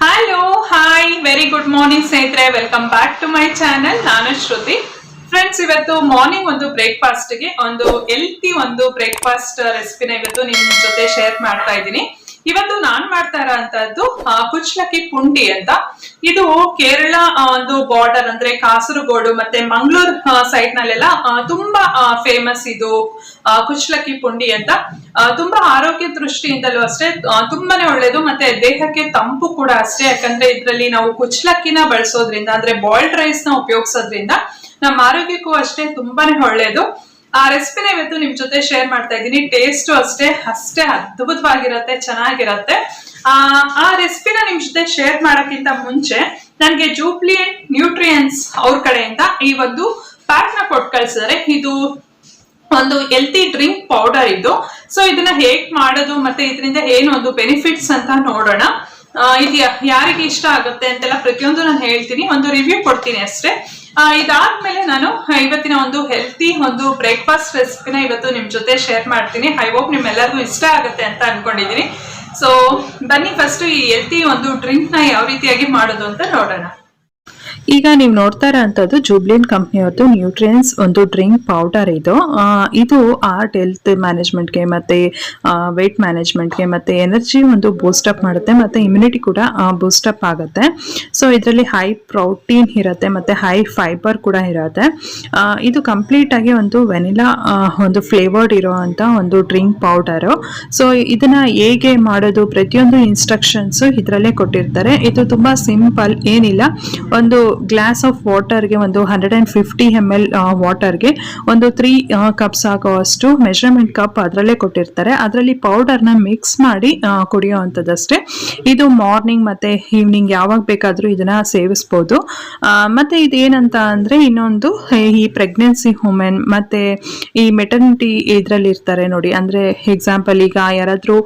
Hello hi very good morning ಸ್ನೇಹಿತರೆ, welcome back to my channel. ನಾನು Shruti. Friends, ಇವತ್ತು morning ಒಂದು ಬ್ರೇಕ್ಫಾಸ್ಟ್ ಗೆ ಒಂದು ಹೆಲ್ತಿ ಒಂದು ಬ್ರೇಕ್ಫಾಸ್ಟ್ ರೆಸಿಪಿನ ಇವತ್ತು ನಿಮ್ ಜೊತೆ ಶೇರ್ ಮಾಡ್ತಾ ಇದ್ದೀನಿ. ಇವತ್ತು ನಾನ್ ಮಾಡ್ತಾ ಇರೋಂತದ್ದು ಕುಚ್ಲಕ್ಕಿ ಪುಂಡಿ ಅಂತ. ಇದು ಕೇರಳ ಒಂದು ಬಾರ್ಡರ್ ಅಂದ್ರೆ ಕಾಸರಗೋಡು ಮತ್ತೆ ಮಂಗಳೂರು ಸೈಡ್ ನಲ್ಲೆಲ್ಲ ತುಂಬಾ ಫೇಮಸ್ ಇದು ಕುಚ್ಲಕ್ಕಿ ಪುಂಡಿ ಅಂತ. ತುಂಬಾ ಆರೋಗ್ಯ ದೃಷ್ಟಿಯಿಂದಲೂ ಅಷ್ಟೇ ತುಂಬಾನೇ ಒಳ್ಳೇದು, ಮತ್ತೆ ದೇಹಕ್ಕೆ ತಂಪು ಕೂಡ ಅಷ್ಟೇ. ಯಾಕಂದ್ರೆ ಇದ್ರಲ್ಲಿ ನಾವು ಕುಚ್ಲಕ್ಕಿನ ಬಳಸೋದ್ರಿಂದ ಅಂದ್ರೆ ಬಾಯ್ಲ್ಡ್ ರೈಸ್ ನ ಉಪಯೋಗಿಸೋದ್ರಿಂದ ನಮ್ಮ ಆರೋಗ್ಯಕ್ಕೂ ಅಷ್ಟೇ ತುಂಬಾನೇ ಒಳ್ಳೇದು. ಆ ರೆಸಿಪಿನ ಇವತ್ತು ನಿಮ್ ಜೊತೆ ಶೇರ್ ಮಾಡ್ತಾ ಇದ್ದೀನಿ. ಟೇಸ್ಟ್ ಅಷ್ಟೇ ಅದ್ಭುತವಾಗಿರತ್ತೆ, ಚೆನ್ನಾಗಿರತ್ತೆ. ಆ ರೆಸಿಪಿನ ನಿಮ್ ಜೊತೆ ಶೇರ್ ಮಾಡೋಕ್ಕಿಂತ ಮುಂಚೆ ನನ್ಗೆ ಜೂಬ್ಲಿಯಂಟ್ ನ್ಯೂಟ್ರಿಯನ್ಸ್ ಅವ್ರ ಕಡೆಯಿಂದ ಈ ಒಂದು ಪ್ಯಾಕ್ ನ ಕೊಟ್ಟು ಕಳ್ಸಿದ್ದಾರೆ. ಇದು ಒಂದು ಹೆಲ್ತಿ ಡ್ರಿಂಕ್ ಪೌಡರ್ ಇದು. ಸೊ ಇದನ್ನ ಹೇಗ್ ಮಾಡೋದು ಮತ್ತೆ ಇದರಿಂದ ಏನು ಒಂದು ಬೆನಿಫಿಟ್ಸ್ ಅಂತ ನೋಡೋಣ. ಇದು ಯಾರಿಗೆ ಇಷ್ಟ ಆಗುತ್ತೆ ಅಂತೆಲ್ಲ ಪ್ರತಿಯೊಂದು ನಾನು ಹೇಳ್ತೀನಿ, ಒಂದು ರಿವ್ಯೂ ಕೊಡ್ತೀನಿ ಅಷ್ಟೇ. ಇದಾದ್ಮೇಲೆ ನಾನು ಇವತ್ತಿನ ಒಂದು ಹೆಲ್ತಿ ಒಂದು ಬ್ರೇಕ್ಫಾಸ್ಟ್ ರೆಸಿಪಿನ ಇವತ್ತು ನಿಮ್ ಜೊತೆ ಶೇರ್ ಮಾಡ್ತೀನಿ. ಐ ಹೋಪ್ ನಿಮ್ಮೆಲ್ಲರಿಗೂ ಇಷ್ಟ ಆಗುತ್ತೆ ಅಂತ ಅನ್ಕೊಂಡಿದೀನಿ. ಸೊ ಬನ್ನಿ ಫಸ್ಟ್ ಈ ಹೆಲ್ತಿ ಒಂದು ಡ್ರಿಂಕ್ ನ ಯಾವ ರೀತಿಯಾಗಿ ಮಾಡೋದು ಅಂತ ನೋಡೋಣ. ಈಗ ನೀವು ನೋಡ್ತಾ ಇರೋಂಥದ್ದು ಜೂಬ್ಲಿಯಂಟ್ ಕಂಪ್ನಿಯವ್ರದ್ದು ನ್ಯೂಟ್ರಿಯನ್ಸ್ ಒಂದು ಡ್ರಿಂಕ್ ಪೌಡರ್. ಇದು ಹಾರ್ಟ್ ಹೆಲ್ತ್ ಮ್ಯಾನೇಜ್ಮೆಂಟ್ಗೆ ಮತ್ತೆ ವೆಯ್ಟ್ ಮ್ಯಾನೇಜ್ಮೆಂಟ್ಗೆ ಮತ್ತೆ ಎನರ್ಜಿ ಒಂದು ಬೂಸ್ಟಪ್ ಮಾಡುತ್ತೆ ಮತ್ತೆ ಇಮ್ಯುನಿಟಿ ಕೂಡ ಬೂಸ್ಟಪ್ ಆಗುತ್ತೆ. ಸೊ ಇದರಲ್ಲಿ ಹೈ ಪ್ರೋಟೀನ್ ಇರುತ್ತೆ ಮತ್ತೆ ಹೈ ಫೈಬರ್ ಕೂಡ ಇರುತ್ತೆ. ಇದು ಕಂಪ್ಲೀಟ್ ಆಗಿ ಒಂದು ವೆನಿಲಾ ಒಂದು ಫ್ಲೇವರ್ಡ್ ಇರೋವಂಥ ಒಂದು ಡ್ರಿಂಕ್ ಪೌಡರು. ಸೊ ಇದನ್ನ ಹೇಗೆ ಮಾಡೋದು ಪ್ರತಿಯೊಂದು ಇನ್ಸ್ಟ್ರಕ್ಷನ್ಸು ಇದರಲ್ಲೇ ಕೊಟ್ಟಿರ್ತಾರೆ. ಇದು ತುಂಬಾ ಸಿಂಪಲ್, ಏನಿಲ್ಲ. ಒಂದು ಗ್ಲಾಸ್ ಆಫ್ ವಾಟರ್ಗೆ ಒಂದು 150 ml ವಾಟರ್ಗೆ ಒಂದು 3 ಕಪ್ಸ್ ಆಗುವಷ್ಟು ಮೆಜರ್ಮೆಂಟ್ ಕಪ್ ಅದರಲ್ಲೇ ಕೊಟ್ಟಿರ್ತಾರೆ. ಅದರಲ್ಲಿ ಪೌಡರ್ನ ಮಿಕ್ಸ್ ಮಾಡಿ ಕುಡಿಯೋ ಅಂಥದ್ದಷ್ಟೇ. ಇದು ಮಾರ್ನಿಂಗ್ ಮತ್ತೆ ಈವ್ನಿಂಗ್ ಯಾವಾಗ ಬೇಕಾದರೂ ಇದನ್ನ ಸೇವಿಸ್ಬೋದು. ಮತ್ತೆ ಇದೇನಂತ ಅಂದ್ರೆ ಇನ್ನೊಂದು ಈ ಪ್ರೆಗ್ನೆನ್ಸಿ ವುಮೆನ್ ಮತ್ತೆ ಈ ಮೆಟರ್ನಿಟಿ ಇದರಲ್ಲಿ ಇರ್ತಾರೆ ನೋಡಿ, ಅಂದ್ರೆ ಎಕ್ಸಾಂಪಲ್ ಈಗ ಯಾರಾದ್ರೂ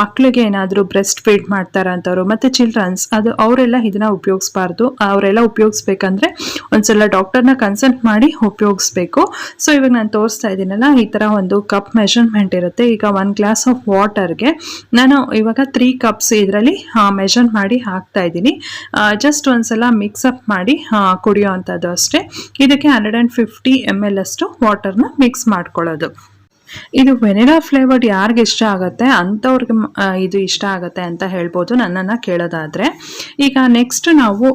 ಮಕ್ಳಿಗೆ ಏನಾದ್ರೂ ಬ್ರೆಸ್ಟ್ ಫೀಡ್ ಮಾಡ್ತಾರ ಅಂತವ್ರು ಮತ್ತೆ ಚಿಲ್ಡ್ರನ್ಸ್, ಅದು ಅವರೆಲ್ಲ ಇದನ್ನ ಉಪಯೋಗಿಸಬಾರ್ದು. ಅವರೆಲ್ಲ ಉಪಯೋಗಿಸ್ಬೇಕಂದ್ರೆ ಒಂದ್ಸಲ ಡಾಕ್ಟರ್ನ ಕನ್ಸಲ್ಟ್ ಮಾಡಿ ಉಪಯೋಗಿಸ್ಬೇಕು. ಸೊ ಇವಾಗ ನಾನು ತೋರಿಸ್ತಾ ಇದ್ದೀನಲ್ಲ, ಈ ತರ ಒಂದು ಕಪ್ ಮೆಜರ್ಮೆಂಟ್ ಇರುತ್ತೆ. ಈಗ 1 ಗ್ಲಾಸ್ ಆಫ್ ವಾಟರ್ಗೆ ನಾನು ಇವಾಗ 3 ಕಪ್ಸ್ ಇದರಲ್ಲಿ ಮೆಜರ್ ಮಾಡಿ ಹಾಕ್ತಾ ಇದ್ದೀನಿ. ಜಸ್ಟ್ ಒಂದ್ಸಲ ಮಿಕ್ಸ್ ಅಪ್ ಮಾಡಿ ಕುಡಿಯೋ ಅಂಥದ್ದು ಅಷ್ಟೇ. ಇದಕ್ಕೆ 150 ml ಅಷ್ಟು ವಾಟರ್ನ ಮಿಕ್ಸ್ ಮಾಡ್ಕೊಳ್ಳೋದು. ಇದು ವೆನಿಲಾ ಫ್ಲೇವರ್ಡ್ ಯಾರಿಗೆ ಇಷ್ಟ ಆಗುತ್ತೆ ಅಂಥವ್ರಿಗೆ ಇದು ಇಷ್ಟ ಆಗುತ್ತೆ ಅಂತ ಹೇಳ್ಬೋದು, ನನ್ನನ್ನು ಕೇಳೋದಾದ್ರೆ. ಈಗ ನೆಕ್ಸ್ಟ್ ನಾವು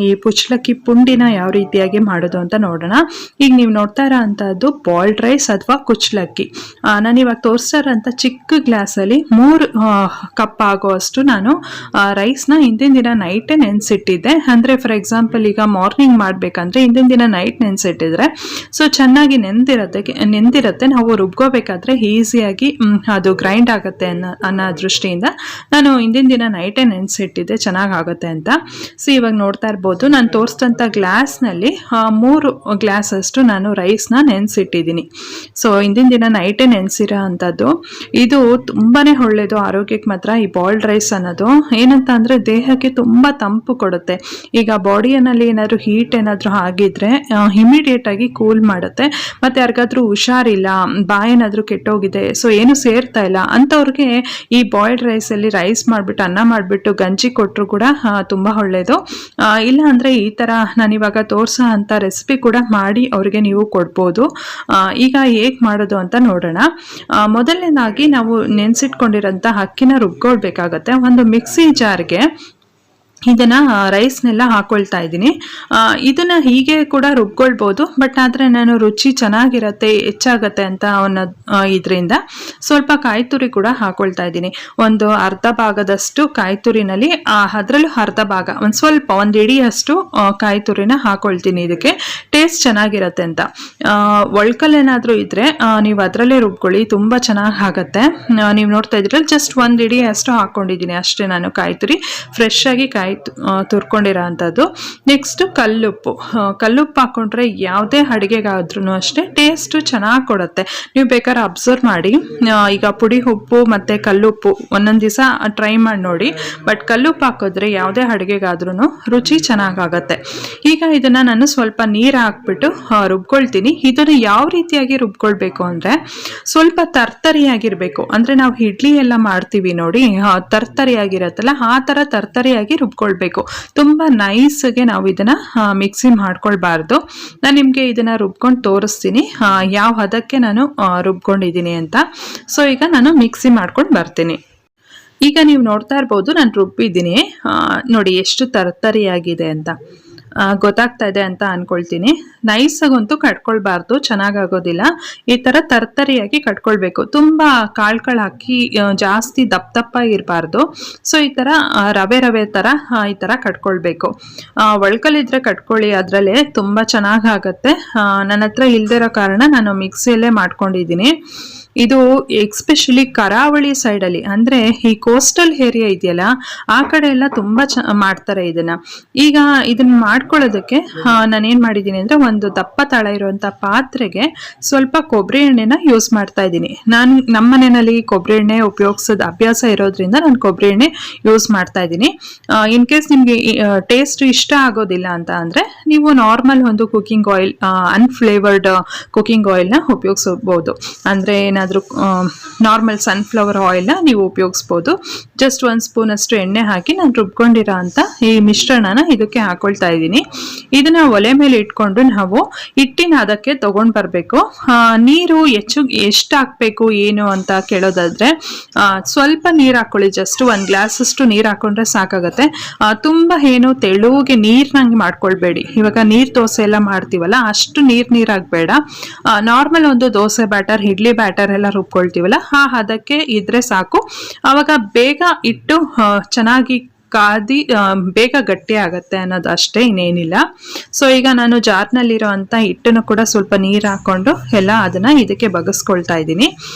ಈ ಕುಚ್ಲಕ್ಕಿ ಪುಂಡಿನ ಯಾವ ರೀತಿಯಾಗಿ ಮಾಡೋದು ಅಂತ ನೋಡೋಣ. ಈಗ ನೀವು ನೋಡ್ತಾ ಇರೋ ಅಂಥದ್ದು ಬಾಯ್ಲ್ಡ್ ರೈಸ್ ಅಥವಾ ಕುಚ್ಲಕ್ಕಿ. ನಾನು ಇವಾಗ ತೋರಿಸ್ತಾ ಇರೋಂಥ ಚಿಕ್ಕ ಗ್ಲಾಸಲ್ಲಿ 3 ಕಪ್ ಆಗೋವಷ್ಟು ನಾನು ರೈಸ್ನ ಹಿಂದಿನ ದಿನ ನೈಟೇ ನೆನೆಸಿಟ್ಟಿದ್ದೆ. ಅಂದರೆ ಫಾರ್ ಎಕ್ಸಾಂಪಲ್ ಈಗ ಮಾರ್ನಿಂಗ್ ಮಾಡಬೇಕಂದ್ರೆ ಹಿಂದಿನ ದಿನ ನೈಟ್ ನೆನೆಸಿಟ್ಟಿದ್ರೆ ಸೊ ಚೆನ್ನಾಗಿ ನೆಂದಿರುತ್ತೆ. ನಾವು ರುಬ್ಕೋಬೇಕಾದ್ರೆ ಈಸಿಯಾಗಿ ಅದು ಗ್ರೈಂಡ್ ಆಗುತ್ತೆ ಅನ್ನೋ ದೃಷ್ಟಿಯಿಂದ ನಾನು ಹಿಂದಿನ ದಿನ ನೈಟೇ ನೆನೆಸಿಟ್ಟಿದ್ದೆ, ಚೆನ್ನಾಗಾಗುತ್ತೆ ಅಂತ. ಸೊ ಇವಾಗ ನೋಡ್ತಾ ಇರ್ಬೋದು, ನಾನು ತೋರಿಸಿದಂಥ ಗ್ಲಾಸ್ನಲ್ಲಿ 3 ಗ್ಲಾಸ್ ಅಷ್ಟು ನಾನು ರೈಸ್ನ ನೆನೆಸಿಟ್ಟಿದ್ದೀನಿ. ಸೊ ಹಿಂದಿನ ದಿನ ನೈಟೇ ನೆನೆಸಿರೋ ಅಂಥದ್ದು. ಇದು ತುಂಬಾನೇ ಒಳ್ಳೆಯದು ಆರೋಗ್ಯಕ್ಕೆ ಮಾತ್ರ. ಈ ಬಾಯ್ಲ್ಡ್ ರೈಸ್ ಅನ್ನೋದು ಏನಂತ ಅಂದರೆ ದೇಹಕ್ಕೆ ತುಂಬ ತಂಪು ಕೊಡುತ್ತೆ. ಈಗ ಬಾಡಿಯಲ್ಲಿ ಏನಾದರೂ ಹೀಟ್ ಏನಾದರೂ ಆಗಿದ್ರೆ ಇಮಿಡಿಯೇಟ್ ಆಗಿ ಕೂಲ್ ಮಾಡುತ್ತೆ. ಮತ್ತು ಯಾರಿಗಾದ್ರೂ ಹುಷಾರಿಲ್ಲ, ಬಾಯೇನಾದರೂ ಕೆಟ್ಟೋಗಿದೆ, ಸೊ ಏನು ಸೇರ್ತಾ ಇಲ್ಲ ಅಂಥವ್ರಿಗೆ ಈ ಬಾಯ್ಲ್ಡ್ ರೈಸಲ್ಲಿ ರೈಸ್ ಮಾಡಿಬಿಟ್ಟು ಅನ್ನ ಮಾಡಿಬಿಟ್ಟು ಗಂಜಿ ಕೊಟ್ಟರು ಕೂಡ ತುಂಬ ಒಳ್ಳೆಯದು. ಇಲ್ಲ ಅಂದರೆ ಈ ಥರ ನಾನಿವಾಗ ತೋರಿಸೋ ಅಂಥ ರೆಸಿಪಿ ಕೂಡ ಮಾಡಿ ಅವ್ರಿಗೆ ನೀವು ಕೊಡ್ಬೋದು. ಈಗ ಹೇಗೆ ಮಾಡೋದು ಅಂತ ನೋಡೋಣ. ಮೊದಲನೇದಾಗಿ ನಾವು ನೆನೆಸಿಟ್ಕೊಂಡಿರೋಂಥ ಅಕ್ಕಿನ ರುಬ್ಕೊಳ್ಬೇಕಾಗತ್ತೆ. ಒಂದು ಮಿಕ್ಸಿ ಜಾರ್ಗೆ ಇದನ್ನ ರೈಸ್ನೆಲ್ಲ ಹಾಕೊಳ್ತಾ ಇದ್ದೀನಿ. ಇದನ್ನ ಹೀಗೆ ಕೂಡ ರುಬ್ಕೊಳ್ಬೋದು, ಬಟ್ ಆದರೆ ನಾನು ರುಚಿ ಚೆನ್ನಾಗಿರತ್ತೆ, ಹೆಚ್ಚಾಗತ್ತೆ ಅಂತ ಇದರಿಂದ ಸ್ವಲ್ಪ ಕಾಯಿ ತುರಿ ಕೂಡ ಹಾಕೊಳ್ತಾ ಇದ್ದೀನಿ. ಒಂದು ಅರ್ಧ ಭಾಗದಷ್ಟು ಕಾಯಿ ತುರಿನಲ್ಲಿ ಅದರಲ್ಲೂ ಅರ್ಧ ಭಾಗ ಒಂದು ಇಡಿಯಷ್ಟು ಕಾಯಿ ತುರಿನ ಹಾಕೊಳ್ತೀನಿ. ಇದಕ್ಕೆ ಟೇಸ್ಟ್ ಚೆನ್ನಾಗಿರತ್ತೆ ಅಂತ. ಒಳ್ಕಲ್ಲೇನಾದರೂ ಇದ್ರೆ ನೀವು ಅದರಲ್ಲೇ ರುಬ್ಕೊಳ್ಳಿ, ತುಂಬ ಚೆನ್ನಾಗಿ ಆಗುತ್ತೆ. ನೀವು ನೋಡ್ತಾ ಇದ್ರಲ್ಲಿ ಜಸ್ಟ್ 1 ಇಡಿ ಅಷ್ಟು ಹಾಕೊಂಡಿದ್ದೀನಿ ಅಷ್ಟೇ ನಾನು ಕಾಯಿ ತುರಿ, ಫ್ರೆಶ್ ಆಗಿ ಕಾಯಿ ತುರ್ಕೊಂಡಿರೋ ಅಂಥದ್ದು. ನೆಕ್ಸ್ಟ್ ಕಲ್ಲುಪ್ಪು ಹಾಕೊಂಡ್ರೆ ಯಾವುದೇ ಅಡುಗೆಗಾದ್ರೂ ಅಷ್ಟೇ ಟೇಸ್ಟ್ ಚೆನ್ನಾಗಿ ಕೊಡುತ್ತೆ. ನೀವು ಬೇಕಾದ್ರೆ ಅಬ್ಸರ್ವ್ ಮಾಡಿ, ಈಗ ಪುಡಿ ಉಪ್ಪು ಮತ್ತು ಕಲ್ಲುಪ್ಪು ಒಂದೊಂದು ದಿವಸ ಟ್ರೈ ಮಾಡಿ ನೋಡಿ, ಬಟ್ ಕಲ್ಲುಪ್ಪು ಹಾಕಿದ್ರೆ ಯಾವುದೇ ಅಡುಗೆಗಾದ್ರೂ ರುಚಿ ಚೆನ್ನಾಗಾಗತ್ತೆ. ಈಗ ಇದನ್ನು ನಾನು ಸ್ವಲ್ಪ ನೀರು ಹಾಕ್ಬಿಟ್ಟು ರುಬ್ಕೊಳ್ತೀನಿ. ಇದನ್ನು ಯಾವ ರೀತಿಯಾಗಿ ರುಬ್ಕೊಳ್ಬೇಕು ಅಂದರೆ ಸ್ವಲ್ಪ ತರ್ತರಿಯಾಗಿರಬೇಕು. ಅಂದರೆ ನಾವು ಇಡ್ಲಿ ಎಲ್ಲ ಮಾಡ್ತೀವಿ ನೋಡಿ, ತರ್ತರಿಯಾಗಿರತ್ತಲ್ಲ, ಆ ಥರ ತರ್ತರಿಯಾಗಿ ರುಬ್ಕೊಳ್ಬೇಕು. ರುಬ್ಕೊಳ್ಬೇಕು. ತುಂಬ ನೈಸ್ಗೆ ನಾವು ಇದನ್ನು ಮಿಕ್ಸಿ ಮಾಡ್ಕೊಳ್ಬಾರ್ದು. ನಾನು ನಿಮಗೆ ಇದನ್ನು ರುಬ್ಕೊಂಡು ತೋರಿಸ್ತೀನಿ ಯಾವ ಹದಕ್ಕೆ ನಾನು ರುಬ್ಕೊಂಡಿದ್ದೀನಿ ಅಂತ. ಸೊ ಈಗ ನಾನು ಮಿಕ್ಸಿ ಮಾಡ್ಕೊಂಡು ಬರ್ತೀನಿ. ಈಗ ನೀವು ನೋಡ್ತಾ ಇರ್ಬೋದು ನಾನು ರುಬ್ಬಿದ್ದೀನಿ. ನೋಡಿ ಎಷ್ಟು ತರ್ತರಿಯಾಗಿದೆ ಅಂತ ಗೊತ್ತಾಗ್ತಾ ಇದೆ ಅಂತ ಅನ್ಕೊಳ್ತೀನಿ. ನೈಸಾಗಂತೂ ಕಟ್ಕೊಳ್ಬಾರ್ದು, ಚೆನ್ನಾಗಾಗೋದಿಲ್ಲ. ಈ ಥರ ತರ್ತರಿಯಾಗಿ ಕಟ್ಕೊಳ್ಬೇಕು. ತುಂಬ ಕಾಳು ಹಾಕಿ ಜಾಸ್ತಿ ದಪ್ಪ ಇರಬಾರ್ದು. ಸೊ ಈ ಥರ ರವೆ ಥರ ಈ ಥರ ಕಟ್ಕೊಳ್ಬೇಕು. ಒಳ್ಕಲ್ಲಿದ್ರೆ ಕಟ್ಕೊಳ್ಳಿ, ಅದರಲ್ಲೇ ತುಂಬ ಚೆನ್ನಾಗಾಗತ್ತೆ. ನನ್ನ ಹತ್ರ ಇಲ್ದಿರೋ ಕಾರಣ ನಾನು ಮಿಕ್ಸಿಯಲ್ಲೇ ಮಾಡ್ಕೊಂಡಿದ್ದೀನಿ. ಇದು ಎಕ್ಸ್ಪೆಷಲಿ ಕರಾವಳಿ ಸೈಡಲ್ಲಿ, ಅಂದರೆ ಈ ಕೋಸ್ಟಲ್ ಏರಿಯಾ ಇದೆಯಲ್ಲ ಆ ಕಡೆ ಎಲ್ಲ ತುಂಬ ಮಾಡ್ತಾರೆ ಇದನ್ನು. ಈಗ ಇದನ್ನು ಮಾಡ್ಕೊಳ್ಳೋದಕ್ಕೆ ನಾನೇನು ಮಾಡಿದ್ದೀನಿ ಅಂದರೆ ಒಂದು ದಪ್ಪ ತಳ ಇರುವಂಥ ಪಾತ್ರೆಗೆ ಸ್ವಲ್ಪ ಕೊಬ್ಬರಿ ಎಣ್ಣೆನ ಯೂಸ್ ಮಾಡ್ತಾ ಇದ್ದೀನಿ. ನಾನು ನಮ್ಮ ಮನೆಯಲ್ಲಿ ಕೊಬ್ಬರಿ ಎಣ್ಣೆ ಉಪಯೋಗಿಸೋದು ಅಭ್ಯಾಸ ಇರೋದ್ರಿಂದ ನಾನು ಕೊಬ್ಬರಿ ಎಣ್ಣೆ ಯೂಸ್ ಮಾಡ್ತಾ ಇದ್ದೀನಿ. ಇನ್ ಕೇಸ್ ನಿಮಗೆ ಟೇಸ್ಟ್ ಇಷ್ಟ ಆಗೋದಿಲ್ಲ ಅಂತ ಅಂದರೆ ನೀವು ನಾರ್ಮಲ್ ಒಂದು ಕುಕಿಂಗ್ ಆಯಿಲ್, ಅನ್ಫ್ಲೇವರ್ಡ್ ಕುಕಿಂಗ್ ಆಯಿಲ್ನ ಉಪಯೋಗಿಸ್ಬೋದು. ಅಂದರೆ ಏನಾದರೂ ನಾರ್ಮಲ್ ಸನ್ಫ್ಲವರ್ ಆಯಿಲ್ನ ನೀವು ಉಪಯೋಗಿಸ್ಬೋದು. ಜಸ್ಟ್ 1 ಸ್ಪೂನ್ ಅಷ್ಟು ಎಣ್ಣೆ ಹಾಕಿ ನಾನು ರುಬ್ಕೊಂಡಿರೋ ಅಂತ ಈ ಮಿಶ್ರಣನ ಇದಕ್ಕೆ ಹಾಕೊಳ್ತಾ ಇದ್ದೀನಿ. ಇದನ್ನ ಒಲೆ ಮೇಲೆ ಇಟ್ಕೊಂಡು ನಾವು ಹಿಟ್ಟಿನ ಅದಕ್ಕೆ ತಗೊಂಡು ಬರಬೇಕು. ನೀರು ಎಷ್ಟು ಹಾಕಬೇಕು ಏನು ಅಂತ ಕೇಳೋದಾದ್ರೆ ಸ್ವಲ್ಪ ನೀರು ಹಾಕೊಳ್ಳಿ. ಜಸ್ಟ್ 1 ಗ್ಲಾಸ್ ಅಷ್ಟು ನೀರು ಹಾಕೊಂಡ್ರೆ ಸಾಕಾಗತ್ತೆ. ತುಂಬ ಏನು ತೆಳುಗೆ ನೀರ್ನಂಗೆ ಮಾಡ್ಕೊಳ್ಬೇಡಿ. ಇವಾಗ ನೀರು ದೋಸೆ ಎಲ್ಲ ಮಾಡ್ತೀವಲ್ಲ ಅಷ್ಟು ನೀರಾಗಬೇಡ. ನಾರ್ಮಲ್ ಒಂದು ದೋಸೆ ಬ್ಯಾಟರ್, ಇಡ್ಲಿ ಬ್ಯಾಟರ್ ಎಲ್ಲ ರುಬ್ಕೊಳ್ತೀವಲ್ಲ ಅದಕ್ಕೆ ಇದ್ರೆ ಸಾಕು. ಆವಾಗ ಬೇಗ ಇಟ್ಟು ಚೆನ್ನಾಗಿ ಕಾದಿ ಬೇಗ ಗಟ್ಟಿ ಆಗತ್ತೆ ಅನ್ನೋದು ಅಷ್ಟೇ, ಇನ್ನೇನಿಲ್ಲ. ಸೊ ಈಗ ನಾನು ಜಾರ್ನಲ್ಲಿರೋ ಅಂಥ ಹಿಟ್ಟನ್ನು ಕೂಡ ಸ್ವಲ್ಪ ನೀರು ಹಾಕೊಂಡು ಎಲ್ಲ ಅದನ್ನು ಇದಕ್ಕೆ ಬಗಸ್ಕೊಳ್ತಾ ಇದ್ದೀನಿ.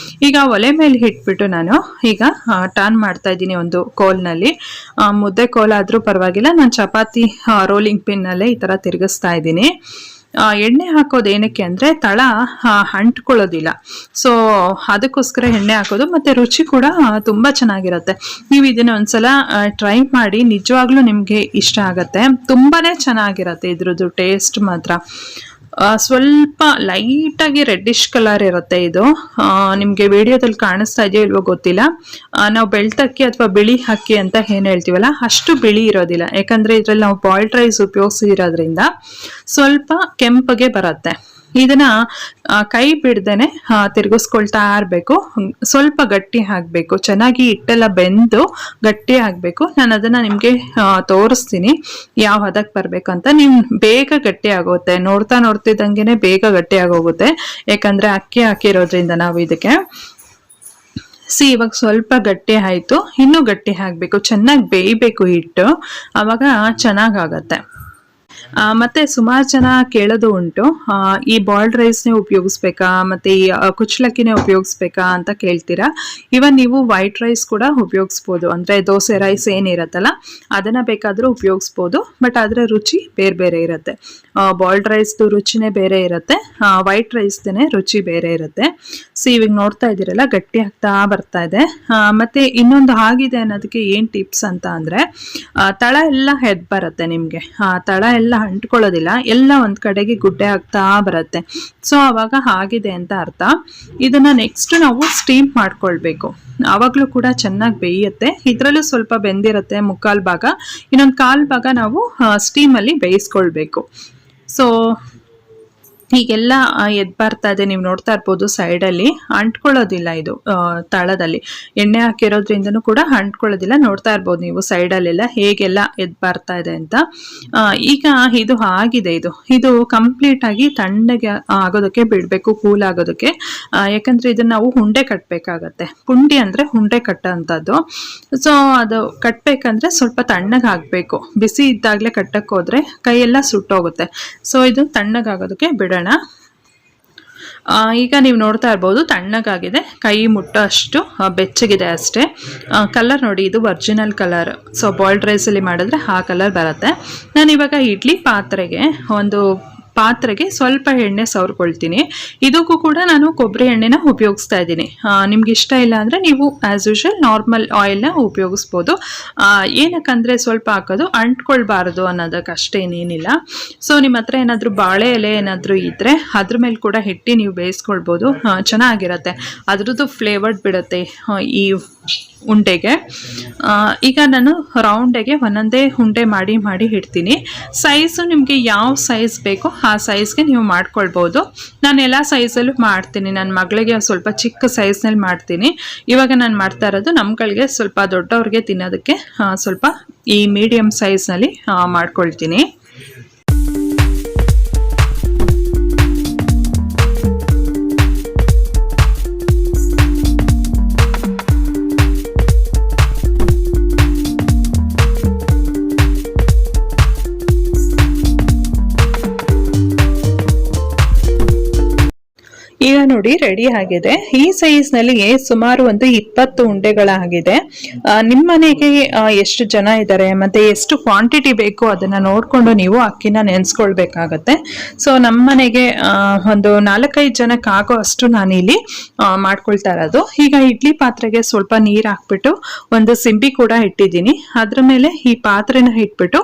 ಈಗ ಒಲೆ ಮೇಲೆ ಇಟ್ಬಿಟ್ಟು ನಾನು ಈಗ ಟರ್ನ್ ಮಾಡ್ತಾ ಇದ್ದೀನಿ ಒಂದು ಕೋಲ್ನಲ್ಲಿ. ಮುದ್ದೆ ಕೋಲಾದರೂ ಪರವಾಗಿಲ್ಲ, ನಾನು ಚಪಾತಿ ರೋಲಿಂಗ್ ಪಿನ್ನಲ್ಲೇ ಈ ಥರ ತಿರುಗಿಸ್ತಾ ಇದ್ದೀನಿ. ಎಣ್ಣೆ ಹಾಕೋದು ಏನಕ್ಕೆ ಅಂದರೆ ತಳ ಅಂಟ್ಕೊಳ್ಳೋದಿಲ್ಲ. ಸೊ ಅದಕ್ಕೋಸ್ಕರ ಎಣ್ಣೆ ಹಾಕೋದು. ಮತ್ತು ರುಚಿ ಕೂಡ ತುಂಬ ಚೆನ್ನಾಗಿರುತ್ತೆ. ನೀವು ಇದನ್ನು ಒಂದ್ಸಲ ಟ್ರೈ ಮಾಡಿ, ನಿಜವಾಗ್ಲೂ ನಿಮಗೆ ಇಷ್ಟ ಆಗುತ್ತೆ. ತುಂಬಾ ಚೆನ್ನಾಗಿರುತ್ತೆ ಇದ್ರದ್ದು ಟೇಸ್ಟ್ ಮಾತ್ರ. ಸ್ವಲ್ಪ ಲೈಟಾಗಿ ರೆಡ್ಡಿಶ್ ಕಲರ್ ಇರುತ್ತೆ ಇದು. ನಿಮಗೆ ವಿಡಿಯೋದಲ್ಲಿ ಕಾಣಿಸ್ತಾ ಇದೆಯೋ ಇಲ್ವೋ ಗೊತ್ತಿಲ್ಲ. ನಾವು ಬೆಳ್ತಕ್ಕಿ ಅಥವಾ ಬಿಳಿ ಅಕ್ಕಿ ಅಂತ ಏನು ಹೇಳ್ತೀವಲ್ಲ ಅಷ್ಟು ಬಿಳಿ ಇರೋದಿಲ್ಲ. ಯಾಕಂದರೆ ಇದರಲ್ಲಿ ನಾವು ಬಾಯ್ಲ್ಡ್ ರೈಸ್ ಉಪಯೋಗಿಸಿರೋದ್ರಿಂದ ಸ್ವಲ್ಪ ಕೆಂಪಗೆ ಬರುತ್ತೆ. ಇದನ್ನ ಕೈ ಬಿಡ್ದೇನೆ ತಿರುಗಿಸ್ಕೊಳ್ತಾ ಇರಬೇಕು. ಸ್ವಲ್ಪ ಗಟ್ಟಿ ಆಗಬೇಕು, ಚೆನ್ನಾಗಿ ಹಿಟ್ಟೆಲ್ಲ ಬೆಂದು ಗಟ್ಟಿ ಆಗಬೇಕು. ನಾನು ಅದನ್ನು ನಿಮಗೆ ತೋರಿಸ್ತೀನಿ ಯಾವ ಹದಕ್ಕೆ ಬರಬೇಕು ಅಂತ. ನೀವು ಬೇಗ ಗಟ್ಟಿ ಆಗುತ್ತೆ, ನೋಡ್ತಿದ್ದಂಗೆ ಬೇಗ ಗಟ್ಟಿ ಆಗೋಗುತ್ತೆ. ಯಾಕಂದರೆ ಅಕ್ಕಿ ಹಾಕಿರೋದ್ರಿಂದ ನಾವು ಇದಕ್ಕೆ. ಇವಾಗ ಸ್ವಲ್ಪ ಗಟ್ಟಿ ಆಯಿತು, ಇನ್ನೂ ಗಟ್ಟಿ ಆಗಬೇಕು, ಚೆನ್ನಾಗಿ ಬೇಯಬೇಕು ಹಿಟ್ಟು, ಆವಾಗ ಚೆನ್ನಾಗಾಗತ್ತೆ. ಮತ್ತೆ ಸುಮಾರು ಜನ ಕೇಳೋದು ಉಂಟು, ಈ ಬಾಯ್ಲ್ಡ್ ರೈಸ್ನೇ ಉಪಯೋಗಿಸ್ಬೇಕಾ ಮತ್ತೆ ಈ ಕುಚ್ಚಲಕ್ಕಿನೇ ಉಪಯೋಗಿಸ್ಬೇಕಾ ಅಂತ ಕೇಳ್ತೀರಾ. ಇವನ್ ನೀವು ವೈಟ್ ರೈಸ್ ಕೂಡ ಉಪಯೋಗಿಸ್ಬೋದು. ಅಂದರೆ ದೋಸೆ ರೈಸ್ ಏನಿರತ್ತಲ್ಲ ಅದನ್ನು ಬೇಕಾದರೂ ಉಪಯೋಗಿಸ್ಬೋದು. ಬಟ್ ಅದರ ರುಚಿ ಬೇರೆ ಬೇರೆ ಇರುತ್ತೆ. ಬಾಯ್ಲ್ಡ್ ರೈಸ್ದು ರುಚಿನೇ ಬೇರೆ ಇರುತ್ತೆ, ವೈಟ್ ರೈಸ್ದೇ ರುಚಿ ಬೇರೆ ಇರುತ್ತೆ. ಇವಾಗ ನೋಡ್ತಾ ಇದ್ದೀರಲ್ಲ ಗಟ್ಟಿ ಆಗ್ತಾ ಬರ್ತಾ ಇದೆ. ಮತ್ತೆ ಇನ್ನೊಂದು ಆಗಿದೆ ಅನ್ನೋದಕ್ಕೆ ಏನು ಟಿಪ್ಸ್ ಅಂತ ಅಂದರೆ ತಳ ಎಲ್ಲ ಎದ್ದು ಬರುತ್ತೆ ನಿಮಗೆ. ತಳ ಎಲ್ಲ ಅಂಟ್ಕೊಳ್ಳೋದಿಲ್ಲ, ಎಲ್ಲ ಒಂದು ಕಡೆಗೆ ಗುಡ್ಡೆ ಆಗ್ತಾ ಬರುತ್ತೆ. ಸೊ ಆವಾಗ ಆಗಿದೆ ಅಂತ ಅರ್ಥ. ಇದನ್ನ ನೆಕ್ಸ್ಟ್ ನಾವು ಸ್ಟೀಮ್ ಮಾಡ್ಕೊಳ್ಬೇಕು. ಆವಾಗಲೂ ಕೂಡ ಚೆನ್ನಾಗಿ ಬೇಯುತ್ತೆ. ಇದರಲ್ಲೂ ಸ್ವಲ್ಪ ಬೆಂದಿರುತ್ತೆ ಮುಕ್ಕಾಲು ಭಾಗ, ಇನ್ನೊಂದು ಕಾಲು ಭಾಗ ನಾವು ಸ್ಟೀಮಲ್ಲಿ ಬೇಯಿಸ್ಕೊಳ್ಬೇಕು. ಸೊ ಹೀಗೆಲ್ಲ ಎದ್ದು ಬರ್ತಾ ಇದೆ, ನೀವು ನೋಡ್ತಾ ಇರ್ಬೋದು. ಸೈಡಲ್ಲಿ ಅಂಟ್ಕೊಳ್ಳೋದಿಲ್ಲ ಇದು, ತಳದಲ್ಲಿ ಎಣ್ಣೆ ಹಾಕಿರೋದ್ರಿಂದನೂ ಕೂಡ ಅಂಟ್ಕೊಳ್ಳೋದಿಲ್ಲ. ನೋಡ್ತಾ ಇರ್ಬೋದು ನೀವು ಸೈಡಲ್ಲೆಲ್ಲ ಹೇಗೆಲ್ಲ ಎದ್ದು ಬರ್ತಾ ಇದೆ ಅಂತ. ಈಗ ಇದು ಆಗಿದೆ. ಇದು ಕಂಪ್ಲೀಟ್ ಆಗಿ ತಣ್ಣಗೆ ಆಗೋದಕ್ಕೆ ಬಿಡಬೇಕು, ಕೂಲ್ ಆಗೋದಕ್ಕೆ. ಯಾಕಂದರೆ ಇದನ್ನು ನಾವು ಉಂಡೆ ಕಟ್ಟಬೇಕಾಗತ್ತೆ. ಪುಂಡಿ ಅಂದರೆ ಉಂಡೆ ಕಟ್ಟೋಂಥದ್ದು. ಸೊ ಅದು ಕಟ್ಟಬೇಕಂದ್ರೆ ಸ್ವಲ್ಪ ತಣ್ಣಗೆ ಆಗಬೇಕು. ಬಿಸಿ ಇದ್ದಾಗಲೇ ಕಟ್ಟಕ್ಕೆ ಹೋದರೆ ಕೈಯೆಲ್ಲ ಸುಟ್ಟೋಗುತ್ತೆ. ಸೊ ಇದು ತಣ್ಣಗಾಗೋದಕ್ಕೆ ಬಿಡೋಣ. ಈಗ ನೀವು ನೋಡ್ತಾ ಇರ್ಬೋದು ತಣ್ಣಗಾಗಿದೆ, ಕೈ ಮುಟ್ಟೋ ಅಷ್ಟು ಬೆಚ್ಚಗಿದೆ ಅಷ್ಟೇ. ಕಲರ್ ನೋಡಿ, ಇದು ಒರಿಜಿನಲ್ ಕಲರ್. ಸೊ ಬಾಯ್ಲ್ಡ್ ರೈಸಲ್ಲಿ ಮಾಡಿದ್ರೆ ಆ ಕಲರ್ ಬರುತ್ತೆ. ನಾನು ಇವಾಗ ಇಡ್ಲಿ ಪಾತ್ರೆಗೆ ಸ್ವಲ್ಪ ಎಣ್ಣೆ ಸವರ್ಕೊಳ್ತೀನಿ. ಇದಕ್ಕೂ ಕೂಡ ನಾನು ಕೊಬ್ಬರಿ ಎಣ್ಣೆನ ಉಪಯೋಗಿಸ್ತಾ ಇದ್ದೀನಿ. ನಿಮ್ಗೆ ಇಷ್ಟ ಇಲ್ಲ ಅಂದರೆ ನೀವು ಆ್ಯಸ್ ಯೂಶುವಲ್ ನಾರ್ಮಲ್ ಆಯಿಲ್ನ ಉಪಯೋಗಿಸ್ಬೋದು. ಏನಕ್ಕಂದರೆ ಸ್ವಲ್ಪ ಹಾಕೋದು ಅಂಟ್ಕೊಳ್ಬಾರ್ದು ಅನ್ನೋದಕ್ಕೆ ಅಷ್ಟೇ, ಏನೇನಿಲ್ಲ. ಸೊ ನಿಮ್ಮ ಹತ್ರ ಏನಾದರೂ ಬಾಳೆ ಎಲೆ ಏನಾದರೂ ಇದ್ದರೆ ಅದ್ರ ಮೇಲೆ ಕೂಡ ಹಿಟ್ಟು ನೀವು ಬೇಯಿಸ್ಕೊಳ್ಬೋದು, ಚೆನ್ನಾಗಿರುತ್ತೆ. ಅದ್ರದ್ದು ಫ್ಲೇವರ್ಡ್ ಬಿಡುತ್ತೆ ಈ ಉಂಡೆಗೆ. ಈಗ ನಾನು ರೌಂಡಿಗೆ ಒಂದೊಂದೇ ಉಂಡೆ ಮಾಡಿ ಮಾಡಿ ಇಡ್ತೀನಿ. ಸೈಜು ನಿಮಗೆ ಯಾವ ಸೈಜ್ ಬೇಕೋ ಆ ಸೈಜ್ಗೆ ನೀವು ಮಾಡ್ಕೊಳ್ಬೋದು. ನಾನು ಎಲ್ಲ ಸೈಜಲ್ಲೂ ಮಾಡ್ತೀನಿ. ನನ್ನ ಮಗಳಿಗೆ ಸ್ವಲ್ಪ ಚಿಕ್ಕ ಸೈಜ್ನಲ್ಲಿ ಮಾಡ್ತೀನಿ. ಇವಾಗ ನಾನು ಮಾಡ್ತಾ ಇರೋದು ನಮ್ಗಳಿಗೆ ಸ್ವಲ್ಪ ದೊಡ್ಡವ್ರಿಗೆ ತಿನ್ನೋದಕ್ಕೆ ಸ್ವಲ್ಪ ಈ ಮೀಡಿಯಮ್ ಸೈಜ್ನಲ್ಲಿ ಮಾಡ್ಕೊಳ್ತೀನಿ. ಈಗ ನೋಡಿ ರೆಡಿ ಆಗಿದೆ. ಈ ಸೈಜ್ನಲ್ಲಿ ಸುಮಾರು ಒಂದು 20 ಉಂಡೆಗಳಾಗಿದೆ. ನಿಮ್ಮ ಮನೆಗೆ ಎಷ್ಟು ಜನ ಇದ್ದಾರೆ ಮತ್ತೆ ಎಷ್ಟು ಕ್ವಾಂಟಿಟಿ ಬೇಕು ಅದನ್ನ ನೋಡ್ಕೊಂಡು ನೀವು ಅಕ್ಕಿನ ನೆನೆಸ್ಕೊಳ್ಬೇಕಾಗತ್ತೆ. ಸೊ ನಮ್ಮ ಮನೆಗೆ ಒಂದು 4-5 ಜನಕ್ಕೆ ಆಗೋ ಅಷ್ಟು ನಾನಿಲ್ಲಿ ಮಾಡ್ಕೊಳ್ತಾ ಇರೋದು. ಈಗ ಇಡ್ಲಿ ಪಾತ್ರೆಗೆ ಸ್ವಲ್ಪ ನೀರು ಹಾಕ್ಬಿಟ್ಟು ಒಂದು ಸಿಂಬಿ ಕೂಡ ಇಟ್ಟಿದ್ದೀನಿ. ಅದ್ರ ಮೇಲೆ ಈ ಪಾತ್ರೆನ ಇಟ್ಬಿಟ್ಟು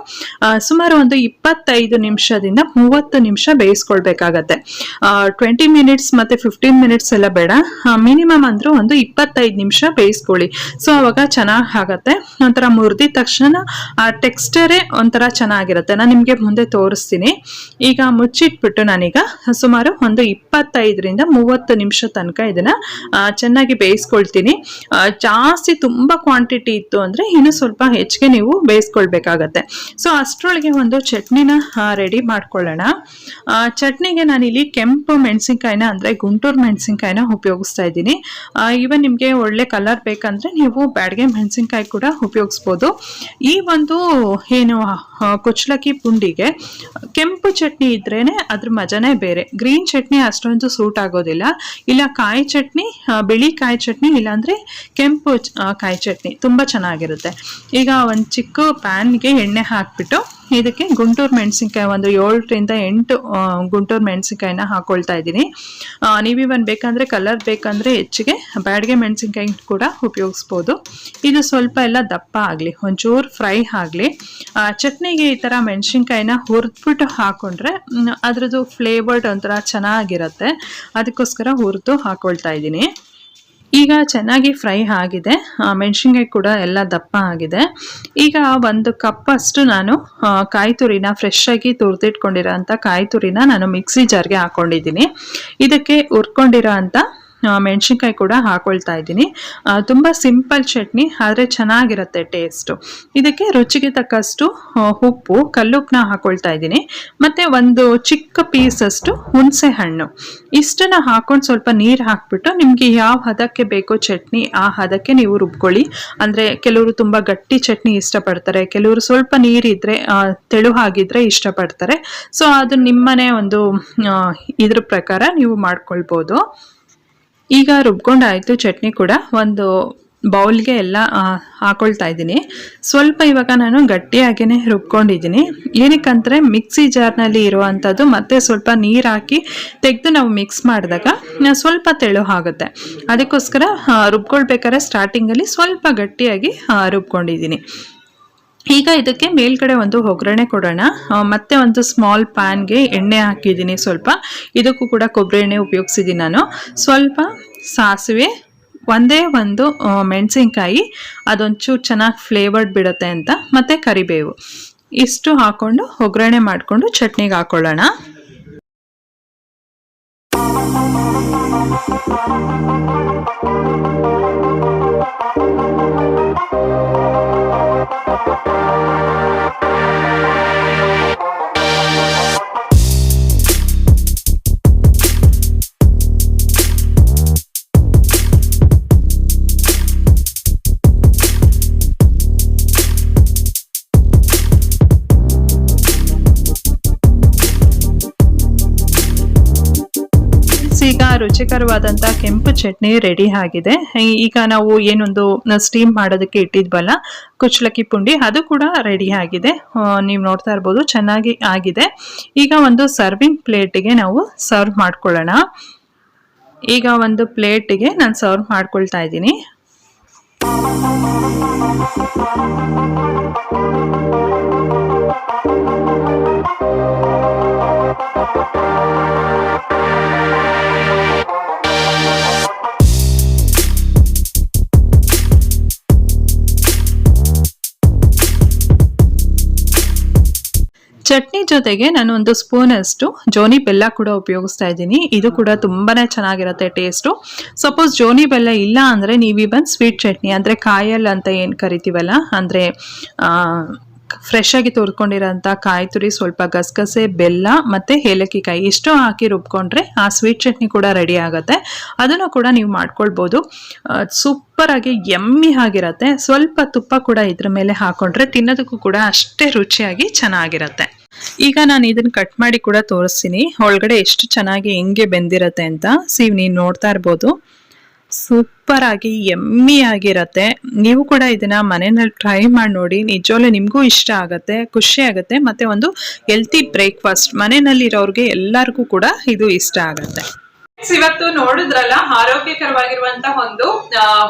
ಸುಮಾರು ಒಂದು 25 ನಿಮಿಷದಿಂದ 30 ನಿಮಿಷ ಬೇಯಿಸ್ಕೊಳ್ಬೇಕಾಗತ್ತೆ. 20 ಮಿನಿಟ್ಸ್ ಮತ್ತೆ 15 ಮಿನಿಟ್ಸ್ ಎಲ್ಲ ಬೇಡ, ಮಿನಿಮಮ್ ಅಂದ್ರೂ ಒಂದು 25 ನಿಮಿಷ ಬೇಯಿಸ್ಕೊಳ್ಳಿ. ಸೊ ಅವಾಗ ಚೆನ್ನಾಗಿ ಆಗತ್ತೆ. ಒಂಥರ ಮುರಿದಿದ ತಕ್ಷಣ ಆ ಟೆಕ್ಸ್ಚರೇ ಒಂಥರ ಚೆನ್ನಾಗಿರುತ್ತೆ. ನಾನು ನಿಮಗೆ ಮುಂದೆ ತೋರಿಸ್ತೀನಿ. ಈಗ ಮುಚ್ಚಿಟ್ಬಿಟ್ಟು ನಾನೀಗ ಸುಮಾರು ಒಂದು 25ರಿಂದ 30 ನಿಮಿಷ ತನಕ ಇದನ್ನ ಚೆನ್ನಾಗಿ ಬೇಯಿಸ್ಕೊಳ್ತೀನಿ. ಜಾಸ್ತಿ ತುಂಬಾ ಕ್ವಾಂಟಿಟಿ ಇತ್ತು ಅಂದ್ರೆ ಇನ್ನು ಸ್ವಲ್ಪ ಹೆಚ್ಚಿಗೆ ನೀವು ಬೇಯಿಸ್ಕೊಳ್ಬೇಕಾಗತ್ತೆ. ಸೊ ಅಷ್ಟರೊಳಗೆ ಒಂದು ಚಟ್ನಿನ ರೆಡಿ ಮಾಡ್ಕೊಳ್ಳೋಣ. ಚಟ್ನಿಗೆ ನಾನಿಲ್ಲಿ ಕೆಂಪು ಮೆಣಸಿನ್ಕಾಯಿನ ಅಂದ್ರೆ ಗುಂಟೂರು ಮೆಣಸಿನ್ಕಾಯಿನ ಉಪಯೋಗಿಸ್ತಾ ಇದ್ದೀನಿ. ಇವನ್ ನಿಮಗೆ ಒಳ್ಳೆ ಕಲರ್ ಬೇಕಂದ್ರೆ ನೀವು ಬ್ಯಾಡಗೆ ಮೆಣಸಿನ್ಕಾಯಿ ಕೂಡ ಉಪಯೋಗಿಸ್ಬೋದು. ಈ ಒಂದು ಏನು ಕುಚ್ಚಲಕ್ಕಿ ಪುಂಡಿಗೆ ಕೆಂಪು ಚಟ್ನಿ ಇದ್ರೇನೆ ಅದ್ರ ಮಜಾನೇ ಬೇರೆ. ಗ್ರೀನ್ ಚಟ್ನಿ ಅಷ್ಟೊಂದು ಸೂಟ್ ಆಗೋದಿಲ್ಲ. ಇಲ್ಲ ಕಾಯಿ ಚಟ್ನಿ, ಬಿಳಿ ಕಾಯಿ ಚಟ್ನಿ, ಇಲ್ಲಾಂದ್ರೆ ಕೆಂಪು ಕಾಯಿ ಚಟ್ನಿ ತುಂಬಾ ಚೆನ್ನಾಗಿರುತ್ತೆ. ಈಗ ಒಂದು ಚಿಕ್ಕ ಪ್ಯಾನ್ಗೆ ಎಣ್ಣೆ ಹಾಕ್ಬಿಟ್ಟು ಇದಕ್ಕೆ ಗುಂಟೂರು ಮೆಣಸಿನ್ಕಾಯಿ ಒಂದು 7ರಿಂದ 8 ಗುಂಟೂರು ಮೆಣಸಿನ್ಕಾಯಿನ ಹಾಕೊಳ್ತಾ ಇದ್ದೀನಿ. ನೀವಿವನ್ ಬೇಕಂದ್ರೆ ಕಲರ್ ಬೇಕಂದ್ರೆ ಹೆಚ್ಚಿಗೆ ಬ್ಯಾಡಗೆ ಮೆಣಸಿನ್ಕಾಯಿ ಕೂಡ ಉಪಯೋಗಿಸ್ಬೋದು. ಇದು ಸ್ವಲ್ಪ ಎಲ್ಲ ದಪ್ಪ ಆಗಲಿ, ಒಂಚೂರು ಫ್ರೈ ಆಗಲಿ. ಚಟ್ನಿಗೆ ಈ ಥರ ಮೆಣಸಿನ್ಕಾಯಿನ ಹುರಿದ್ಬಿಟ್ಟು ಹಾಕೊಂಡ್ರೆ ಅದ್ರದ್ದು ಫ್ಲೇವರ್ಡ್ ಒಂಥರ ಚೆನ್ನಾಗಿರುತ್ತೆ. ಅದಕ್ಕೋಸ್ಕರ ಹುರಿದು ಹಾಕೊಳ್ತಾ ಇದ್ದೀನಿ. ಈಗ ಚೆನ್ನಾಗಿ ಫ್ರೈ ಆಗಿದೆ, ಮೆಣಸಿನ್ಕಾಯಿ ಕೂಡ ಎಲ್ಲ ದಪ್ಪ ಆಗಿದೆ. ಈಗ ಒಂದು ಕಪ್ ಅಷ್ಟು ನಾನು ಕಾಯಿ ತುರಿನ ಫ್ರೆಶ್ ಆಗಿ ತುರಿದಿಟ್ಕೊಂಡಿರೋ ಅಂಥ ಕಾಯಿ ತುರಿನ ನಾನು ಮಿಕ್ಸಿ ಜಾರ್ಗೆ ಹಾಕೊಂಡಿದ್ದೀನಿ. ಇದಕ್ಕೆ ಹುರ್ಕೊಂಡಿರೋ ಅಂಥ ಮೆಣಸಿನ್ಕಾಯಿ ಕೂಡ ಹಾಕೊಳ್ತಾ ಇದ್ದೀನಿ. ತುಂಬ ಸಿಂಪಲ್ ಚಟ್ನಿ ಆದರೆ ಚೆನ್ನಾಗಿರುತ್ತೆ ಟೇಸ್ಟು. ಇದಕ್ಕೆ ರುಚಿಗೆ ತಕ್ಕಷ್ಟು ಉಪ್ಪು, ಕಲ್ಲುಪ್ಪನ್ನ ಹಾಕೊಳ್ತಾ ಇದ್ದೀನಿ. ಮತ್ತು ಒಂದು ಚಿಕ್ಕ ಪೀಸಷ್ಟು ಹುಣಸೆ ಹಣ್ಣು, ಇಷ್ಟನ್ನು ಹಾಕೊಂಡು ಸ್ವಲ್ಪ ನೀರು ಹಾಕ್ಬಿಟ್ಟು ನಿಮಗೆ ಯಾವ ಹದಕ್ಕೆ ಬೇಕೋ ಚಟ್ನಿ ಆ ಹದಕ್ಕೆ ನೀವು ರುಬ್ಕೊಳ್ಳಿ. ಅಂದರೆ ಕೆಲವರು ತುಂಬ ಗಟ್ಟಿ ಚಟ್ನಿ ಇಷ್ಟಪಡ್ತಾರೆ, ಕೆಲವರು ಸ್ವಲ್ಪ ನೀರಿದ್ರೆ ತೆಳು ಆಗಿದ್ರೆ ಇಷ್ಟಪಡ್ತಾರೆ. ಸೊ ಅದು ನಿಮ್ಮನೆ ಒಂದು ಇದ್ರ ಪ್ರಕಾರ ನೀವು ಮಾಡ್ಕೊಳ್ಬೋದು. ಈಗ ರುಬ್ಕೊಂಡಾಯ್ತು ಚಟ್ನಿ ಕೂಡ ಒಂದು ಬೌಲ್ಗೆ ಎಲ್ಲ ಹಾಕೊಳ್ತಾ ಇದ್ದೀನಿ. ಸ್ವಲ್ಪ ಇವಾಗ ನಾನು ಗಟ್ಟಿಯಾಗಿಯೇ ರುಬ್ಕೊಂಡಿದ್ದೀನಿ. ಏನಕ್ಕಂದರೆ ಮಿಕ್ಸಿ ಜಾರ್ನಲ್ಲಿ ಇರುವಂಥದ್ದು ಮತ್ತೆ ಸ್ವಲ್ಪ ನೀರು ಹಾಕಿ ತೆಗೆದು ನಾವು ಮಿಕ್ಸ್ ಮಾಡಿದಾಗ ಸ್ವಲ್ಪ ತೆಳು ಆಗುತ್ತೆ. ಅದಕ್ಕೋಸ್ಕರ ರುಬ್ಕೊಳ್ಬೇಕಾದ್ರೆ ಸ್ಟಾರ್ಟಿಂಗಲ್ಲಿ ಸ್ವಲ್ಪ ಗಟ್ಟಿಯಾಗಿ ರುಬ್ಕೊಂಡಿದ್ದೀನಿ. ಈಗ ಇದಕ್ಕೆ ಮೇಲ್ಗಡೆ ಒಂದು ಒಗ್ಗರಣೆ ಕೊಡೋಣ. ಮತ್ತೆ ಒಂದು ಸ್ಮಾಲ್ ಪ್ಯಾನ್ಗೆ ಎಣ್ಣೆ ಹಾಕಿದ್ದೀನಿ. ಸ್ವಲ್ಪ ಇದಕ್ಕೂ ಕೂಡ ಕೊಬ್ಬರಿ ಎಣ್ಣೆ ಉಪಯೋಗಿಸಿದ್ದೀನಿ ನಾನು. ಸ್ವಲ್ಪ ಸಾಸಿವೆ, ಒಂದೇ ಒಂದು ಮೆಣಸಿನ್ಕಾಯಿ, ಅದೊಂಚೂರು ಚೆನ್ನಾಗಿ ಫ್ಲೇವರ್ಡ್ ಬಿಡುತ್ತೆ ಅಂತ, ಮತ್ತು ಕರಿಬೇವು, ಇಷ್ಟು ಹಾಕ್ಕೊಂಡು ಒಗ್ಗರಣೆ ಮಾಡಿಕೊಂಡು ಚಟ್ನಿಗೆ ಹಾಕ್ಕೊಳ್ಳೋಣ. ಈಗ ರುಚಿಕರವಾದಂಥ ಕೆಂಪು ಚಟ್ನಿ ರೆಡಿ ಆಗಿದೆ. ಈಗ ನಾವು ಏನೊಂದು ಸ್ಟೀಮ್ ಮಾಡೋದಕ್ಕೆ ಇಟ್ಟಿದ್ವಲ್ಲ ಕುಚ್ಚಲಕ್ಕಿ ಪುಂಡಿ, ಅದು ಕೂಡ ರೆಡಿ ಆಗಿದೆ. ನೀವು ನೋಡ್ತಾ ಇರ್ಬೋದು ಚೆನ್ನಾಗಿ ಆಗಿದೆ. ಈಗ ಒಂದು ಸರ್ವಿಂಗ್ ಪ್ಲೇಟಿಗೆ ನಾವು ಸರ್ವ್ ಮಾಡ್ಕೊಳ್ಳೋಣ. ಈಗ ಒಂದು ಪ್ಲೇಟಿಗೆ ನಾನು ಸರ್ವ್ ಮಾಡ್ಕೊಳ್ತಾ ಇದ್ದೀನಿ. ಚಟ್ನಿ ಜೊತೆಗೆ ನಾನು ಒಂದು ಸ್ಪೂನ್ ಅಷ್ಟು ಜೋನಿ ಬೆಲ್ಲ ಕೂಡ ಉಪಯೋಗಿಸ್ತಾ ಇದ್ದೀನಿ. ಇದು ಕೂಡ ತುಂಬಾನೇ ಚೆನ್ನಾಗಿರುತ್ತೆ ಟೇಸ್ಟು. ಸಪೋಸ್ ಜೋನಿ ಬೆಲ್ಲ ಇಲ್ಲ ಅಂದ್ರೆ ನೀವು ಇವನ್ ಸ್ವೀಟ್ ಚಟ್ನಿ ಅಂದ್ರೆ ಕಾಯಲ್ ಅಂತ ಏನ್ ಕರಿತೀವಲ್ಲ, ಅಂದ್ರೆ ಫ್ರೆಶ್ ಆಗಿ ತುರ್ಕೊಂಡಿರೋಂಥ ಕಾಯಿ ತುರಿ, ಸ್ವಲ್ಪ ಗಸಗಸೆ, ಬೆಲ್ಲ ಮತ್ತೆ ಏಲಕ್ಕಿ ಕಾಯಿ ಇಷ್ಟು ಹಾಕಿ ರುಬ್ಕೊಂಡ್ರೆ ಆ ಸ್ವೀಟ್ ಚಟ್ನಿ ಕೂಡ ರೆಡಿ ಆಗುತ್ತೆ. ಅದನ್ನು ಕೂಡ ನೀವು ಮಾಡ್ಕೊಳ್ಬೋದು. ಸೂಪರ್ ಆಗಿ ಯಮ್ಮಿ ಆಗಿರತ್ತೆ. ಸ್ವಲ್ಪ ತುಪ್ಪ ಕೂಡ ಇದ್ರ ಮೇಲೆ ಹಾಕೊಂಡ್ರೆ ತಿನ್ನೋದಕ್ಕೂ ಕೂಡ ಅಷ್ಟೇ ರುಚಿಯಾಗಿ ಚೆನ್ನಾಗಿರತ್ತೆ. ಈಗ ನಾನು ಇದನ್ನ ಕಟ್ ಮಾಡಿ ಕೂಡ ತೋರಿಸ್ತೀನಿ ಒಳಗಡೆ ಎಷ್ಟು ಚೆನ್ನಾಗಿ ಹೆಂಗೆ ಬೆಂದಿರತ್ತೆ ಅಂತ. ನೀವು ನೋಡ್ತಾ ಇರ್ಬೋದು, ಸೂಪರ್ ಆಗಿ ಯಮ್ಮಿ ಆಗಿರತ್ತೆ. ನೀವು ಕೂಡ ಇದನ್ನ ಮನೆಯಲ್ಲಿ ಟ್ರೈ ಮಾಡಿ ನೋಡಿ, ನಿಜವಾಗ್ಲೂ ನಿಮಗೂ ಇಷ್ಟ ಆಗತ್ತೆ, ಖುಷಿ ಆಗತ್ತೆ. ಮತ್ತೆ ಒಂದು ಹೆಲ್ತಿ ಬ್ರೇಕ್ಫಾಸ್ಟ್, ಮನೆಯಲ್ಲಿ ಇರೋರಿಗೆ ಎಲ್ಲರಿಗೂ ಕೂಡ ಇದು ಇಷ್ಟ ಆಗತ್ತೆ. ಇವತ್ತು ನೋಡಿದ್ರಲ್ಲ ಆರೋಗ್ಯಕರವಾಗಿರುವಂತಹ ಒಂದು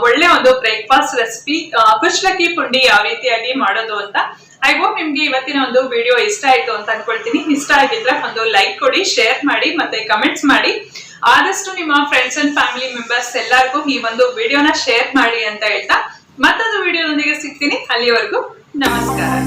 ಒಳ್ಳೆ ಒಂದು ಬ್ರೇಕ್ಫಾಸ್ಟ್ ರೆಸಿಪಿ ಕುಚಲಕ್ಕಿ ಪುಂಡಿ ಯಾವ ರೀತಿಯಾಗಿ ಮಾಡೋದು ಅಂತ. ಐ ಹೋಪ್ ನಿಮ್ಗೆ ಇವತ್ತಿನ ಒಂದು ವಿಡಿಯೋ ಇಷ್ಟ ಆಯ್ತು ಅಂತ ಅನ್ಕೊಳ್ತೀನಿ. ಇಷ್ಟ ಆಗಿದ್ರೆ ಒಂದು ಲೈಕ್ ಕೊಡಿ, ಶೇರ್ ಮಾಡಿ, ಮತ್ತೆ ಕಮೆಂಟ್ಸ್ ಮಾಡಿ. ಆದಷ್ಟು ನಿಮ್ಮ ಫ್ರೆಂಡ್ಸ್ ಅಂಡ್ ಫ್ಯಾಮಿಲಿ ಮೆಂಬರ್ಸ್ ಎಲ್ಲರಿಗೂ ಈ ಒಂದು ವಿಡಿಯೋನ ಶೇರ್ ಮಾಡಿ ಅಂತ ಹೇಳ್ತಾ ಮತ್ತೊಂದು ವಿಡಿಯೋದೊಂದಿಗೆ ಸಿಗ್ತೀನಿ. ಅಲ್ಲಿವರೆಗೂ ನಮಸ್ಕಾರ.